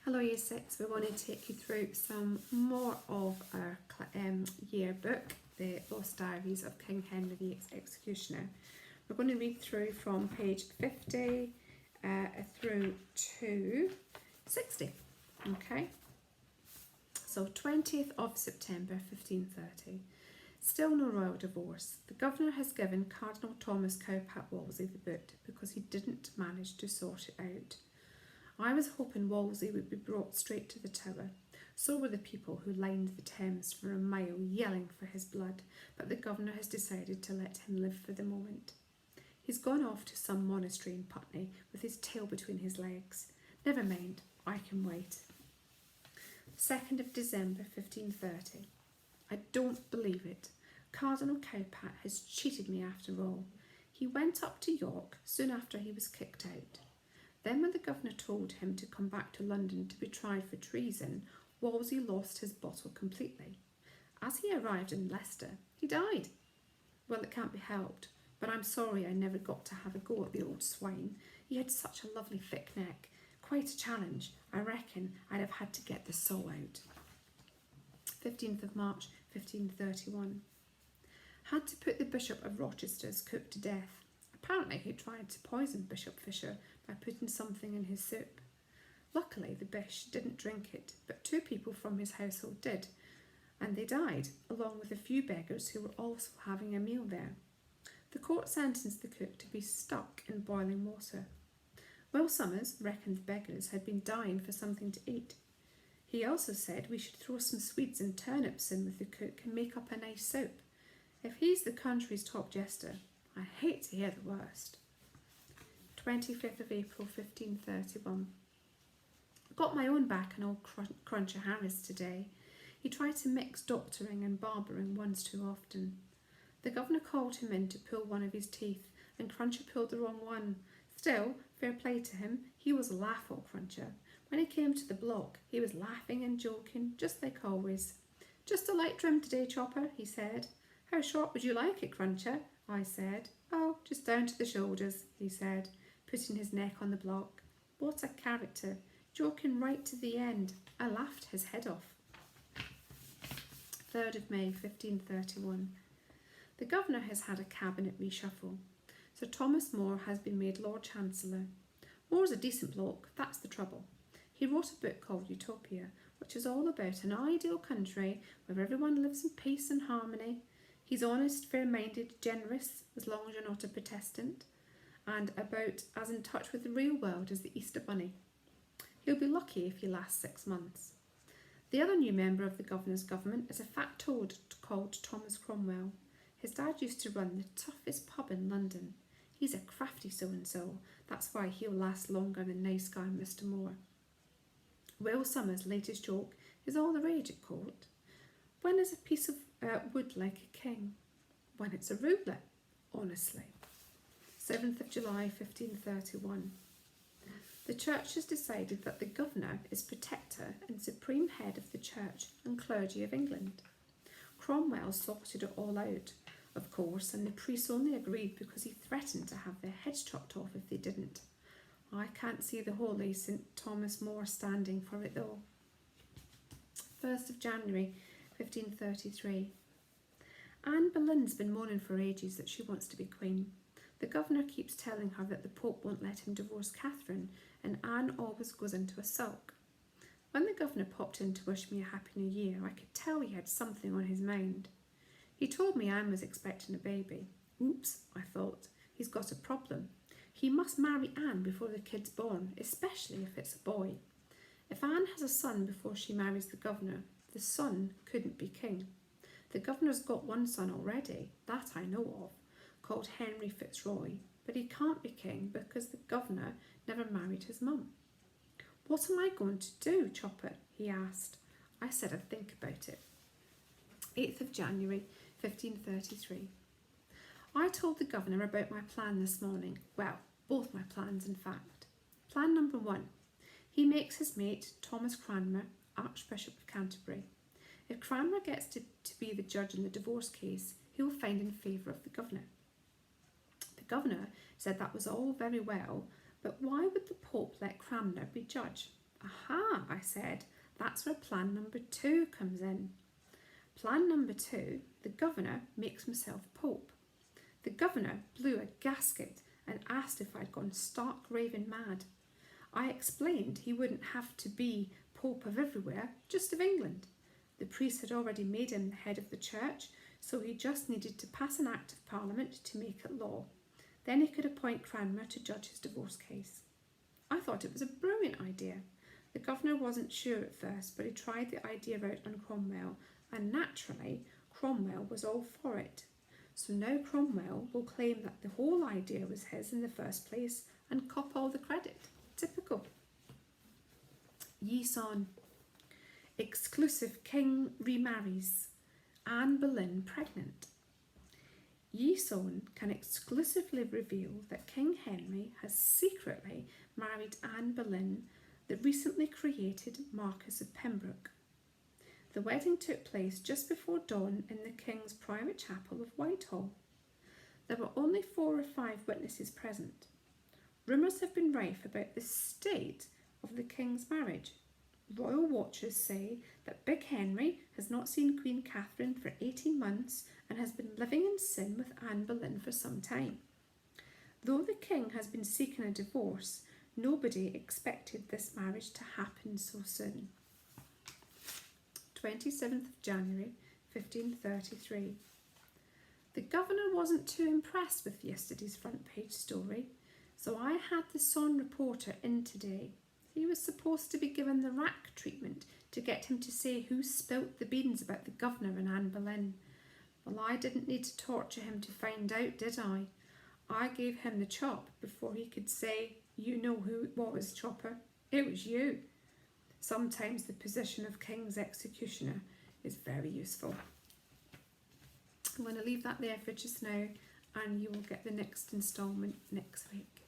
Hello Year 6, we want to take you through some more of our yearbook, The Lost Diaries of King Henry VIII Executioner. We're going to read through from page 50 through to 60, okay? So 20th of September 1530. Still no royal divorce. The governor has given Cardinal Thomas Cowpat Wolsey the boot because he didn't manage to sort it out. I was hoping Wolsey would be brought straight to the Tower. So were the people who lined the Thames for a mile yelling for his blood, but the governor has decided to let him live for the moment. He's gone off to some monastery in Putney with his tail between his legs. Never mind, I can wait. 2nd of December 1530. I don't believe it. Cardinal Cowpat has cheated me after all. He went up to York soon after he was kicked out. Then when the governor told him to come back to London to be tried for treason, Wolsey lost his bottle completely. As he arrived in Leicester, he died. Well, it can't be helped, but I'm sorry I never got to have a go at the old swine. He had such a lovely thick neck. Quite a challenge. I reckon I'd have had to get the saw out. 15th of March, 1531. Had to put the Bishop of Rochester's cook to death. Apparently he tried to poison Bishop Fisher by putting something in his soup. Luckily the bish didn't drink it, but 2 people from his household did, and they died, along with a few beggars who were also having a meal there. The court sentenced the cook to be stuck in boiling water. Will Somers reckoned the beggars had been dying for something to eat. He also said we should throw some sweets and turnips in with the cook and make up a nice soup. If he's the country's top jester, I hate to hear the worst. 25th of April 1531. Got my own back in old Cruncher Harris today. He tried to mix doctoring and barbering once too often. The governor called him in to pull one of his teeth, and Cruncher pulled the wrong one. Still, fair play to him, he was a laugh, old Cruncher. When he came to the block, he was laughing and joking, just like always. Just a light trim today, Chopper, he said. How short would you like it, Cruncher? I said. Oh, just down to the shoulders, he said, putting his neck on the block. What a character, joking right to the end. I laughed his head off. 3rd of May 1531. The governor has had a cabinet reshuffle. Sir Thomas More has been made Lord Chancellor. More's a decent bloke, that's the trouble. He wrote a book called Utopia, which is all about an ideal country where everyone lives in peace and harmony. He's honest, fair-minded, generous, as long as you're not a Protestant, and about as in touch with the real world as the Easter Bunny. He'll be lucky if he lasts 6 months. The other new member of the governor's government is a fat toad called Thomas Cromwell. His dad used to run the toughest pub in London. He's a crafty so-and-so. That's why he'll last longer than nice guy Mr. Moore. Will Somers' latest joke is all the rage at court. When is a piece of wood like a king? When it's a ruler, honestly. 7th of July 1531. The church has decided that the governor is protector and supreme head of the church and clergy of England. Cromwell sorted it all out, of course, and the priests only agreed because he threatened to have their heads chopped off if they didn't. I can't see the holy St. Thomas More standing for it though. 1st of January 1533. Anne Boleyn's been moaning for ages that she wants to be queen. The governor keeps telling her that the Pope won't let him divorce Catherine, and Anne always goes into a sulk. When the governor popped in to wish me a happy new year, I could tell he had something on his mind. He told me Anne was expecting a baby. Oops, I thought, he's got a problem. He must marry Anne before the kid's born, especially if it's a boy. If Anne has a son before she marries the governor, the son couldn't be king. The governor's got one son already, that I know of, called Henry Fitzroy, but he can't be king because the governor never married his mum. What am I going to do, Chopper? He asked. I said I'd think about it. 8th of January 1533. I told the governor about my plan this morning. Well, both my plans in fact. Plan number 1. He makes his mate, Thomas Cranmer, Archbishop of Canterbury. If Cranmer gets to be the judge in the divorce case, he will find in favour of the governor. The governor said that was all very well, but why would the Pope let Cranmer be judge? Aha, I said, that's where plan number 2 comes in. Plan number 2, the governor makes himself Pope. The governor blew a gasket and asked if I'd gone stark raving mad. I explained he wouldn't have to be Pope of everywhere, just of England. The priest had already made him the head of the church, so he just needed to pass an act of parliament to make it law. Then he could appoint Cranmer to judge his divorce case. I thought it was a brilliant idea. The governor wasn't sure at first, but he tried the idea out on Cromwell, and naturally, Cromwell was all for it. So now Cromwell will claim that the whole idea was his in the first place and cop all the credit. Typical. Yi-Son. Exclusive king remarries. Anne Boleyn pregnant. Yi-Son can exclusively reveal that King Henry has secretly married Anne Boleyn, the recently created Marquess of Pembroke. The wedding took place just before dawn in the King's private chapel of Whitehall. There were only 4 or 5 witnesses present. Rumours have been rife about the state of the King's marriage. Royal watchers say that Big Henry has not seen Queen Catherine for 18 months and has been living in sin with Anne Boleyn for some time. Though the King has been seeking a divorce, nobody expected this marriage to happen so soon. 27th of January 1533. The governor wasn't too impressed with yesterday's front page story, so I had the Sun reporter in today. He was supposed to be given the rack treatment to get him to say who spilt the beans about the governor and Anne Boleyn. Well, I didn't need to torture him to find out, did I? I gave him the chop before he could say, "You know who it was, Chopper. It was you." Sometimes the position of King's executioner is very useful. I'm going to leave that there for just now, and you will get the next instalment next week.